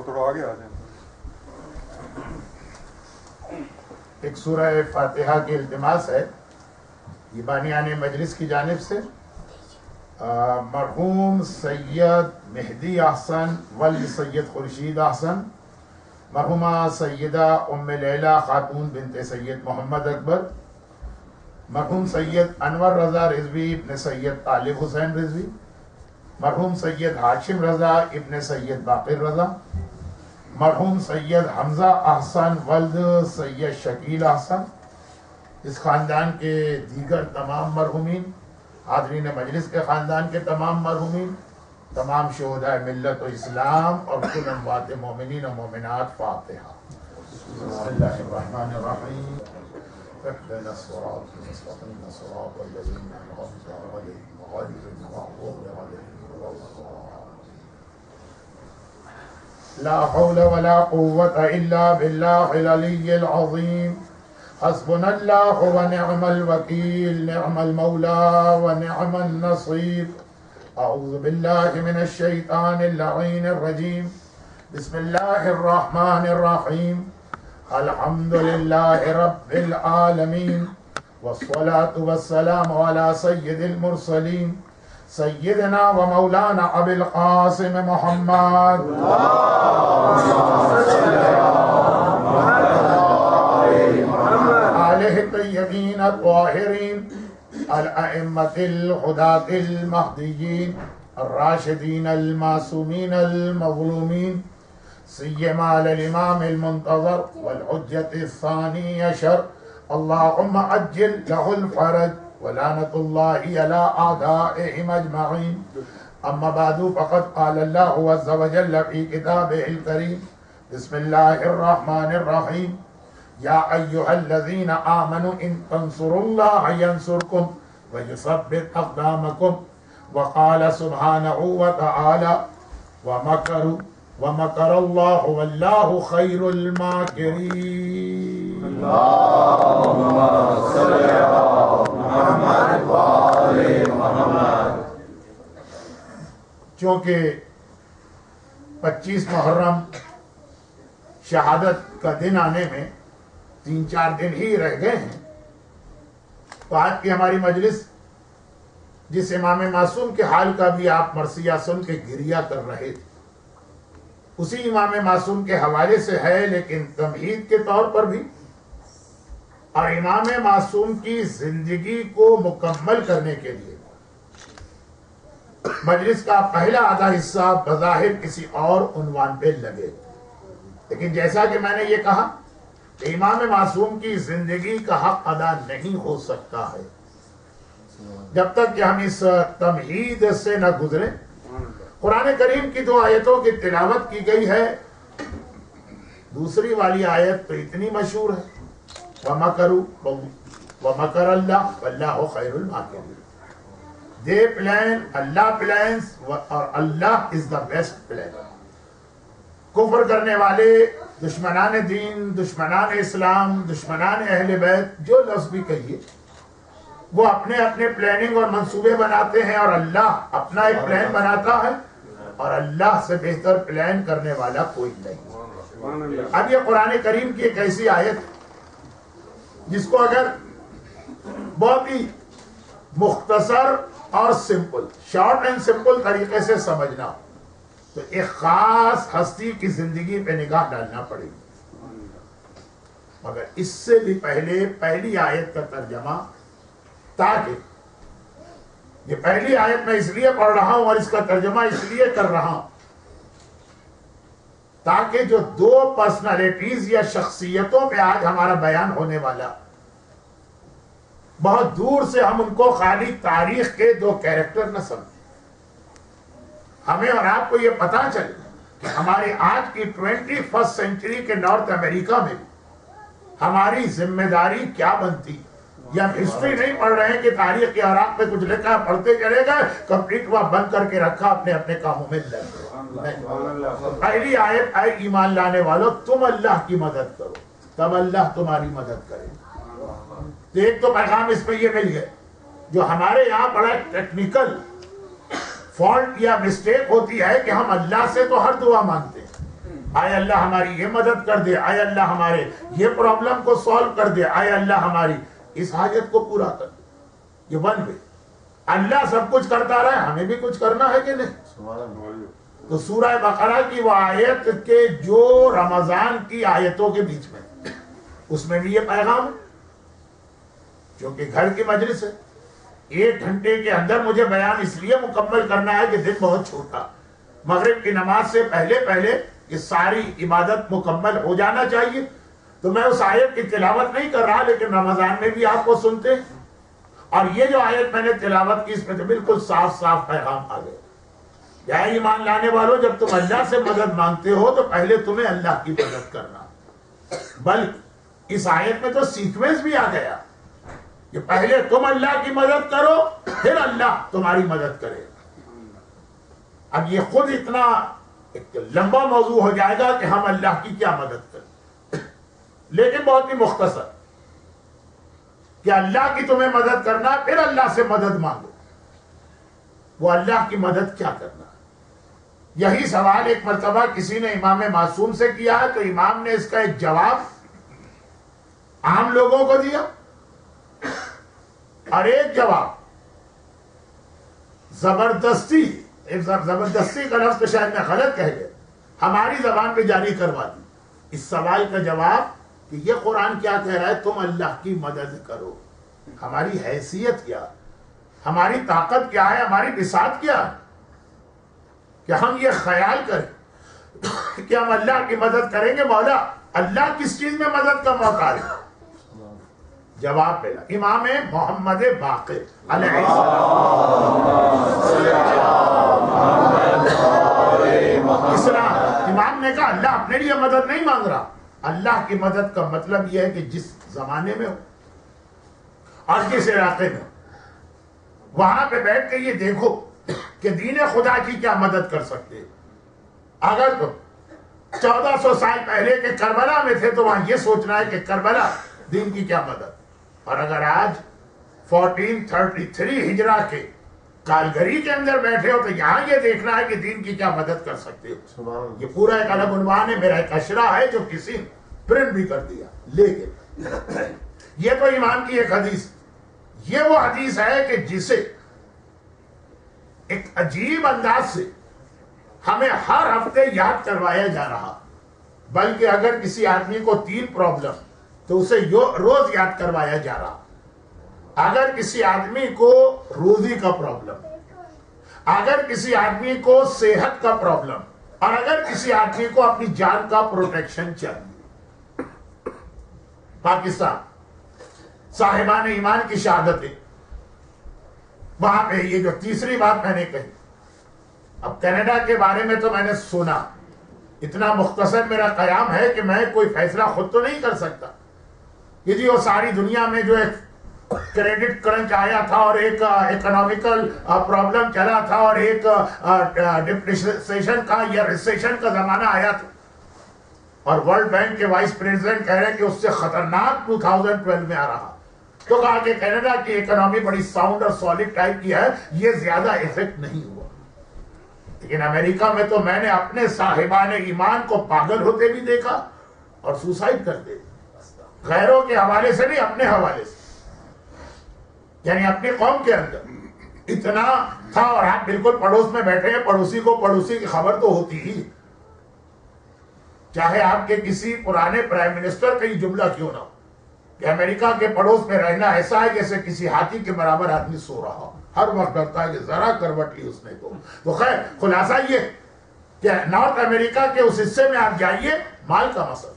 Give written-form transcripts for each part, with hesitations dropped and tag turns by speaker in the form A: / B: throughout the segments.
A: تھوڑا آگے آ جائیں.
B: ایک سورہ فاتحہ کی التماس ہے یہ بانیان مجلس کی جانب سے. مرحوم سید مہدی احسن ول سید خورشید احسن، مرحومہ سیدہ ام لیلہ خاتون بنت سید محمد اکبر، مرحوم سید انور رضا رضوی ابن سید طالب حسین رضوی، مرحوم سید ہاشم رضا ابن سید باقر رضا، مرحوم سید حمزہ احسن ولد سید شکیل احسن، اس خاندان کے دیگر تمام مرحومین، حاضرین مجلس کے خاندان کے تمام مرحومین، تمام شہداء ملت و اسلام اور کل اموات مومنین و مومنات. فاتحہ. بسم اللہ الرحمن الرحیم. اهدنا الصراط المستقيم صراط الذين أنعمت عليهم غير المغضوب عليهم ولا الضالين. لا حول ولا قوة إلا بالله العلي العظيم. حسبنا الله ونعم الوكيل، نعم المولى ونعم النصير. أعوذ بالله من الشيطان اللعين الرجيم. بسم الله الرحمن الرحيم. الحمد لله رب العالمين، والصلاة والسلام على سيد المرسلين سيدنا ومولانا أبي القاسم محمد آله الطيبين الطاهرين الأئمة الهداة المهديين الراشدين المعصومين المظلومين، سيما الإمام المنتظر والحجة الثاني عشر. اللهم أجل له الفرج ولعنة الله على أعدائهم أجمعين. أما بعد فقد قال الله عز وجل في كتابه الكريم: بسم الله الرحمن الرحيم. يا أيها الذين آمنوا إن تنصروا الله ينصركم ويثبت أقدامكم. وقال سبحانه وتعالى: ومكر الله والله خير الماكرين.
C: اللهم صل على محمد وآل محمد.
B: چونکہ 25 محرم شہادت کا دن آنے میں 3-4 دن ہی رہ گئے ہیں، تو آج کی ہماری مجلس جس امام معصوم کے حال کا بھی آپ مرثیہ سن کے گریہ کر رہے تھے، اسی امام معصوم کے حوالے سے ہے، لیکن تمہید کے طور پر بھی اور امام معصوم کی زندگی کو مکمل کرنے کے لیے مجلس کا پہلا آدھا حصہ بظاہر کسی اور عنوان پہ لگے. لیکن جیسا کہ میں نے یہ کہا کہ امام معصوم کی زندگی کا حق ادا نہیں ہو سکتا ہے جب تک کہ ہم اس تمہید سے نہ گزریں. قرآن کریم کی 2 آیتوں کی تلاوت کی گئی ہے. دوسری والی آیت تو اتنی مشہور ہے: وَمَكَرَ اللَّهُ وَاللَّهُ خَيْرُ الْمَاكِرِينَ. They plan, Allah plans, اور Allah is the best planner. کفر کرنے والے دشمنان دین، دشمنان اسلام، دشمنان اہل بیت، جو لفظ بھی کہیے، وہ اپنے اپنے پلاننگ اور منصوبے بناتے ہیں، اور اللہ اپنا ایک پلان بناتا ہے، اور اللہ سے بہتر پلان کرنے والا کوئی نہیں. اب یہ قرآن کریم کی ایک ایسی آیت جس کو اگر بہت ہی مختصر اور سمپل، شارٹ اینڈ سمپل طریقے سے سمجھنا ہو تو ایک خاص ہستی کی زندگی پہ نگاہ ڈالنا پڑے گی. مگر اس سے بھی پہلے پہلی آیت کا ترجمہ، تاکہ یہ پہلی آیت میں اس لیے پڑھ رہا ہوں اور اس کا ترجمہ اس لیے کر رہا ہوں تاکہ جو 2 پرسنالٹیز یا شخصیتوں پہ آج ہمارا بیان ہونے والا، بہت دور سے ہم ان کو خالی تاریخ کے 2 کیریکٹر نہ سمجھیں. ہمیں اور آپ کو یہ پتا چلے کہ ہماری آج کی 21st سینچری کے نارتھ امریکہ میں ہماری ذمہ داری کیا بنتی. یہ ہم ہسٹری نہیں پڑھ رہے ہیں کہ تاریخ کے اوراق میں کچھ لکھا پڑھتے چلے گئے، کمپلیٹ ہوا بند کر کے رکھا، اپنے اپنے کاموں میں لگ گئے. پہلی آیت ہے: ایمان لانے والوں تم اللہ کی مدد کرو تب اللہ تمہاری مدد کرے. تو ایک تو پیغام اس میں یہ مل گئے، جو ہمارے یہاں بڑا ٹیکنیکل فالٹ یا مسٹیک ہوتی ہے کہ ہم اللہ سے تو ہر دعا مانگتے ہیں، آئے اللہ ہماری یہ مدد کر دے، آئے اللہ ہمارے یہ پرابلم کو سالو کر دے، آئے اللہ ہماری اس حاجت کو پورا کر دے. یہ ون وے. اللہ سب کچھ کرتا رہے، ہمیں بھی کچھ کرنا ہے کہ نہیں؟ تو سورہ بقرہ کی وہ آیت کے جو رمضان کی آیتوں کے بیچ میں، اس میں بھی یہ پیغام ہے. کیونکہ گھر کی مجلس ہے، 1 گھنٹے کے اندر مجھے بیان اس لیے مکمل کرنا ہے کہ دن بہت چھوٹا، مغرب کی نماز سے پہلے یہ ساری عبادت مکمل ہو جانا چاہیے. تو میں اس آیت کی تلاوت نہیں کر رہا، لیکن رمضان میں بھی آپ کو سنتے ہیں. اور یہ جو آیت میں نے تلاوت کی، اس میں تو بالکل صاف صاف پیغام آ گئے. یا ایمان لانے والوں، جب تم اللہ سے مدد مانگتے ہو تو پہلے تمہیں اللہ کی مدد کرنا. بلکہ اس آیت میں تو سیکوینس بھی آ گیا کہ پہلے تم اللہ کی مدد کرو، پھر اللہ تمہاری مدد کرے. اب یہ خود اتنا ایک لمبا موضوع ہو جائے گا کہ ہم اللہ کی کیا مدد کریں، لیکن بہت ہی مختصر کہ اللہ کی تمہیں مدد کرنا، پھر اللہ سے مدد مانگو. وہ اللہ کی مدد کیا کرنا؟ یہی سوال ایک مرتبہ کسی نے امام معصوم سے کیا ہے، تو امام نے اس کا ایک جواب عام لوگوں کو دیا، اور ایک جواب زبردستی کا لفظ تو شاید میں غلط کہہ گیا، ہماری زبان پہ جاری کروا دی. اس سوال کا جواب کہ یہ قرآن کیا کہہ رہا ہے، تم اللہ کی مدد کرو. ہماری حیثیت کیا، ہماری طاقت کیا ہے، ہماری بساط کیا ہے کہ ہم یہ خیال کریں کہ ہم اللہ کی مدد کریں گے. مولا اللہ کس چیز میں مدد کا موقع ہے؟ جواب پہلا امام محمد باقر علیہ السلام. امام نے کہا اللہ اپنے لیے مدد نہیں مانگ رہا. اللہ کی مدد کا مطلب یہ ہے کہ جس زمانے میں ہو اور جس علاقے میں ہو، وہاں پہ بیٹھ کے یہ دیکھو کہ دین خدا کی کیا مدد کر سکتے. اگر تو 1400 سال پہلے کے کربلا میں تھے تو وہاں یہ سوچنا ہے کہ کربلا دین کی کیا مدد. اور اگر آج 1433 ہجرہ کے کالگری کے اندر بیٹھے ہو تو یہاں یہ دیکھنا ہے کہ دین کی کیا مدد کر سکتے ہو. یہ پورا ایک الگ عنوان ہے، میرا ایک اشرا ہے جو کسی نے پرنٹ بھی کر دیا. لیکن یہ تو امام کی ایک حدیث، یہ وہ حدیث ہے کہ جسے ایک عجیب انداز سے ہمیں ہر ہفتے یاد کروایا جا رہا. بلکہ اگر کسی آدمی کو 3 پرابلم تو اسے روز یاد کروایا جا رہا. اگر کسی آدمی کو روزی کا پرابلم، اگر کسی آدمی کو صحت کا پرابلم، اور اگر کسی آدمی کو اپنی جان کا پروٹیکشن چاہیے. پاکستان صاحبان ایمان کی شہادتیں، وہاں پہ یہ جو تیسری بات میں نے کہی. اب کینیڈا کے بارے میں تو میں نے سنا، اتنا مختصر میرا قیام ہے کہ میں کوئی فیصلہ خود تو نہیں کر سکتا کہ جی وہ ساری دنیا میں جو ایک کریڈٹ کرنچ آیا تھا اور ایک اکنامیکل پرابلم چلا تھا اور ایک ڈپریشن کا یا ریسیشن کا زمانہ آیا تھا، اور ورلڈ بینک کے وائس پریزیڈنٹ کہہ رہے ہیں کہ اس سے خطرناک 2012 میں آ رہا. تو کہا کہ کینیڈا کی اکنامی بڑی ساؤنڈ اور سالڈ ٹائپ کی ہے، یہ زیادہ افیکٹ نہیں ہوا. لیکن امریکہ میں تو میں نے اپنے صاحبان ایمان کو پاگل ہوتے بھی دیکھا اور سوسائڈ کرتے، غیروں کے حوالے سے نہیں، اپنے حوالے سے. یعنی اپنی قوم کے اندر اتنا تھا، اور آپ بالکل پڑوس میں بیٹھے ہیں، پڑوسی کو پڑوسی کی خبر تو ہوتی ہی، چاہے آپ کے کسی پرانے پرائم منسٹر کا یہ جملہ کیوں نہ ہو کہ امریکہ کے پڑوس میں رہنا ایسا ہے جیسے کسی ہاتھی کے برابر آدمی سو رہا ہو، ہر وقت ڈرتا ہے کہ ذرا کروٹ لی اس نے تو خیر خلاصہ یہ کہ نارتھ امریکہ کے اس حصے میں آپ جائیے، مال کا مسئلہ،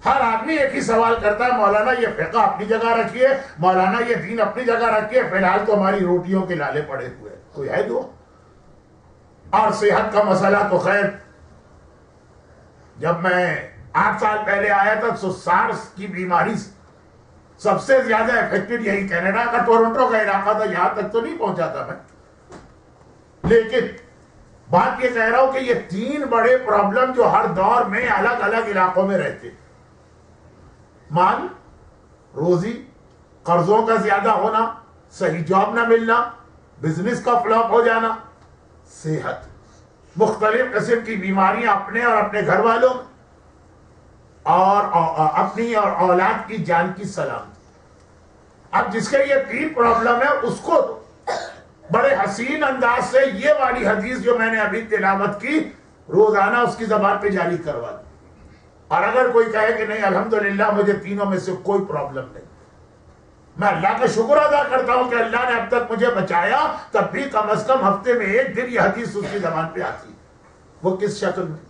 B: ہر آدمی ایک ہی سوال کرتا ہے، مولانا یہ فقہ اپنی جگہ رکھیے، مولانا یہ دین اپنی جگہ رکھیے، فی الحال تو ہماری روٹیوں کے لالے پڑے ہوئے، کوئی ہے جو. اور صحت کا مسئلہ تو خیر جب میں 8 سال پہلے آیا تھا تو سارس کی بیماری سب سے زیادہ افیکٹڈ یہی کینیڈا کا ٹورنٹو کا علاقہ تھا. یہاں تک تو نہیں پہنچا تھا میں، لیکن بات یہ کہہ رہا ہوں کہ یہ 3 بڑے پرابلم جو ہر دور میں الگ الگ علاقوں میں رہتے، مال، روزی، قرضوں کا زیادہ ہونا، صحیح جاب نہ ملنا، بزنس کا فلاپ ہو جانا، صحت. مختلف قسم کی بیماریاں اپنے اور اپنے گھر والوں اور اپنی اور اولاد کی جان کی سلامتی. اب جس کے یہ 3 پرابلم ہے اس کو بڑے حسین انداز سے یہ والی حدیث جو میں نے ابھی تلاوت کی روزانہ اس کی زبان پہ جاری کروا دی. اور اگر کوئی کہے کہ نہیں الحمدللہ مجھے تینوں میں سے کوئی پرابلم نہیں، میں اللہ کا شکر ادا کرتا ہوں کہ اللہ نے اب تک مجھے بچایا، تب بھی کم از کم ہفتے میں 1 دن یہ حدیث اس کی زبان پہ آتی ہے. وہ کس شکل میں؟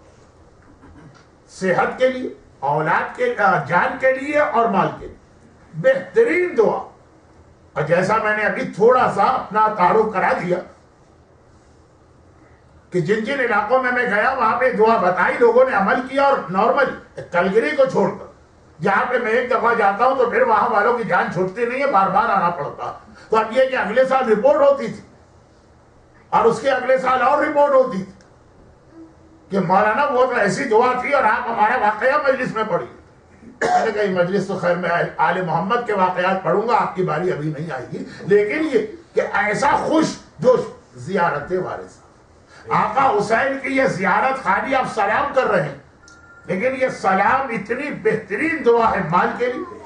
B: صحت کے لیے، اولاد کے جان کے لیے اور مال کے لیے بہترین دعا. اور جیسا میں نے ابھی تھوڑا سا اپنا تعارف کرا دیا کہ جن جن علاقوں میں گیا وہاں پہ دعا بتائی، لوگوں نے عمل کیا. اور نارملی کلگری کو چھوڑ کر جہاں پہ میں ایک دفعہ جاتا ہوں تو پھر وہاں والوں کی جان چھوٹتی نہیں ہے، بار بار آنا پڑتا. تو اب یہ کہ اگلے سال رپورٹ ہوتی تھی اور اس کے اگلے سال اور رپورٹ ہوتی تھی کہ مولانا وہ تو ایسی دعا تھی اور آپ ہمارا واقعہ مجلس میں پڑھی. میں نے کہا مجلس تو خیر میں آل محمد کے واقعات پڑھوں گا، آپ کی باری ابھی نہیں آئے گی. لیکن یہ کہ ایسا خوش جوش زیارت وارثہ، آقا حسین کی یہ زیارت، خالی آپ سلام کر رہے ہیں لیکن یہ سلام اتنی بہترین دعا ہے مال کے لیے،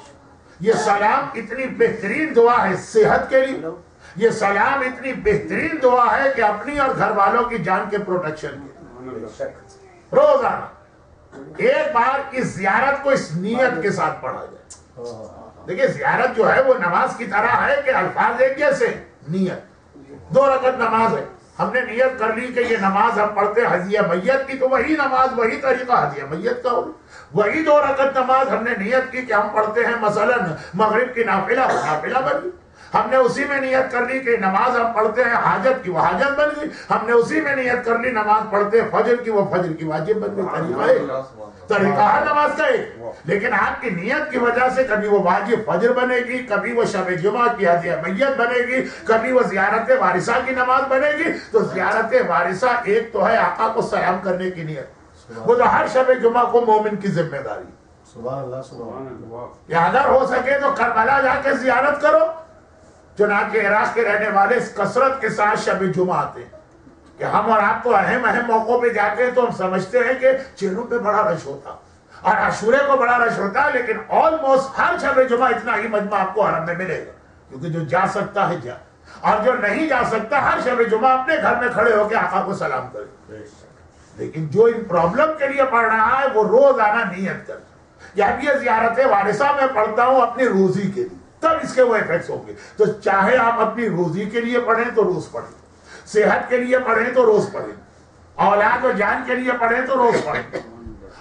B: یہ سلام اتنی بہترین دعا ہے صحت کے لیے، یہ سلام اتنی بہترین دعا ہے کہ اپنی اور گھر والوں کی جان کے پروٹیکشن کے لیے. روزانہ ایک بار اس زیارت کو اس نیت کے ساتھ پڑھا جائے. دیکھیں زیارت جو ہے وہ نماز کی طرح ہے کہ الفاظ ایک جیسے، نیت 2 رکعت نماز ہے. ہم نے نیت کر لی کہ یہ نماز ہم پڑھتے ہدیہ میت کی، تو وہی نماز وہی طریقہ ہدیہ میت کا ہوگا. وہی 2 رکعت نماز ہم نے نیت کی کہ ہم پڑھتے ہیں مثلا مغرب کی نافلہ، وہ نافلہ بن گئی. ہم نے اسی میں نیت کر لی کہ نماز ہم پڑھتے ہیں حاجت کی، وہ حاجت بن گئی. ہم نے اسی میں نیت کر لی نماز پڑھتے ہیں فجر کی، وہ فجر کی واجب بن گئی. طریقہ ہے نماز کا ایک، لیکن آپ کی نیت کی وجہ سے کبھی وہ واجب فجر بنے گی، کبھی وہ شب جمعہ کی ہدیہ میت بنے گی، کبھی وہ زیارت وارثہ کی نماز بنے گی. تو زیارت وارثہ ایک تو ہے آقا کو سلام کرنے کی نیت، وہ تو ہر شب جمعہ کو مومن کی ذمہ داری.
C: سبحان اللہ سبحان اللہ.
B: یا اگر ہو سکے تو کربلا جا کے زیارت کرو. چنانچہ عراق کے رہنے والے کثرت کے ساتھ شب جمعہ آتے ہیں کہ ہم اور آپ تو اہم موقعوں پہ جاتے ہیں تو ہم سمجھتے ہیں کہ چہروں پہ بڑا رش ہوتا اور عاشورے کو بڑا رش ہوتا ہے، لیکن آلموسٹ ہر شب جمعہ اتنا ہی مجمع آپ کو حرم میں ملے گا. کیونکہ جو جا سکتا ہے جا، اور جو نہیں جا سکتا ہر شب جمعہ اپنے گھر میں کھڑے ہو کے آقا کو سلام کرے. لیکن جو ان پرابلم کے لیے پڑھ رہا ہے وہ روزانہ نیت کرتا. یا یہ زیارت وارثہ میں پڑھتا ہوں اپنی روزی کے لیے، تب اس کے وہ ایفیکٹس ہوں گے. تو چاہے آپ اپنی روزی کے لیے پڑھیں تو روز پڑھیں، صحت کے لیے پڑھیں تو روز پڑھیں، اولاد و جان کے لیے پڑھیں تو روز پڑھیں،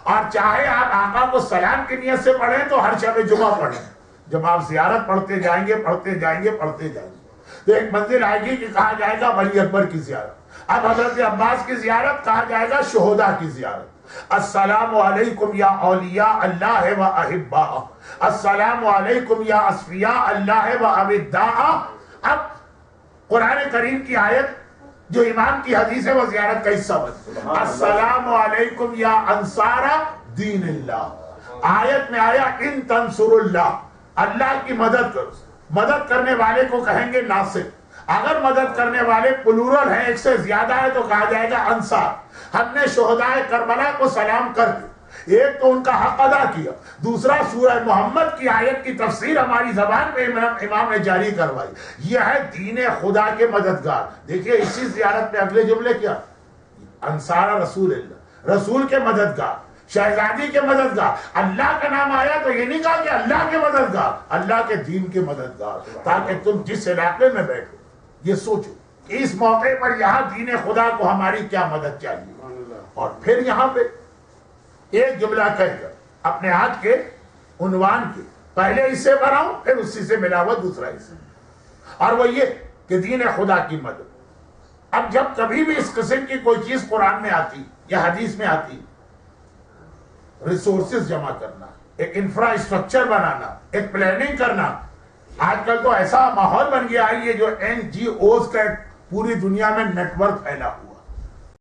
B: اور چاہے آپ آقا کو سلام کی نیت سے پڑھیں تو ہر شب جمعہ پڑھیں. جب آپ زیارت پڑھتے جائیں گے پڑھتے جائیں گے پڑھتے جائیں گے تو ایک منزل آئے گی کہ کہا جائے گا ولی اکبر کی زیارت. اب حضرت عباس کی زیارت کہا جائے گا شہداء کی زیارت. السلام علیکم یا اولیاء اللہ و احباء، السلام علیکم یا اصفیاء اللہ و اوداء. اب قرآن کریم کی آیت جو امام کی حدیث ہے وہ زیارت کا حصہ بن. السلام علیکم یا انصار دین اللہ. آیت میں آیا ان تنصر اللہ، اللہ کی مدد کرو. مدد کرنے والے کو کہیں گے ناصر. اگر مدد کرنے والے پلورل ہیں، ایک سے زیادہ ہے، تو کہا جائے گا انصار. ہم نے شہداء کربلا کو سلام کر دی، ایک تو ان کا حق ادا کیا، دوسرا سورہ محمد کی آیت کی تفسیر ہماری زبان پہ امام نے جاری کروائی. یہ ہے دین خدا کے مددگار. دیکھیے اسی زیارت میں اگلے جملے کیا، انصار رسول اللہ، رسول کے مددگار، شہزادی کے مددگار. اللہ کا نام آیا تو یہ نہیں کہا کہ اللہ کے مددگار، اللہ کے دین کے مددگار. تاکہ تم جس علاقے میں بیٹھو یہ سوچو کہ اس موقع پر یہاں دین خدا کو ہماری کیا مدد چاہیے. اور پھر یہاں پہ ایک جملہ کہہ کر اپنے آج کے عنوان کے پہلے حصے پر آؤں، پھر اسی سے ملا ہوا دوسرا حصہ، اور وہ یہ کہ دین خدا کی مدد. اب جب کبھی بھی اس قسم کی کوئی چیز قرآن میں آتی یا حدیث میں آتی، ریسورسز جمع کرنا، ایک انفراسٹرکچر بنانا، ایک پلاننگ کرنا. آج کل تو ایسا ماحول بن گیا ہے، یہ جو NGOs کا پوری دنیا میں نیٹ ورک پھیلا ہوا،